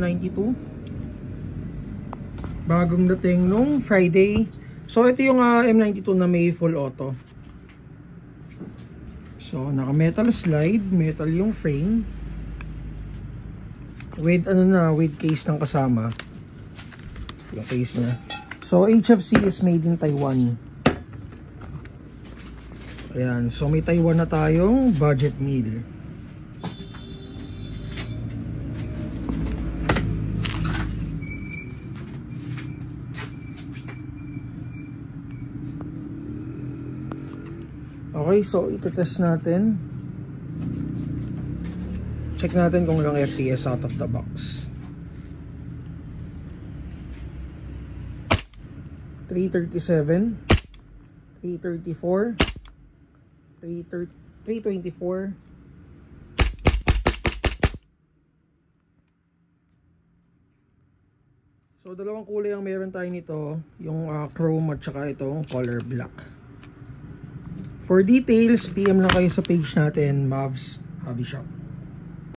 M92. Bagong dating nung Friday. So ito yung M92 na may full auto. So naka metal slide, metal yung frame. With with case ng kasama. Yung case niya. So HFC is made in Taiwan. Ayan, so may Taiwan na tayong budget meal. Okay, so ito-test natin. Check natin kung ilang FPS out of the box. 337, 334, 324. So dalawang kulay ang meron tayo nito, yung chrome at saka itong color black. For details, PM lang kayo sa page natin, Mavs Hobby Shop.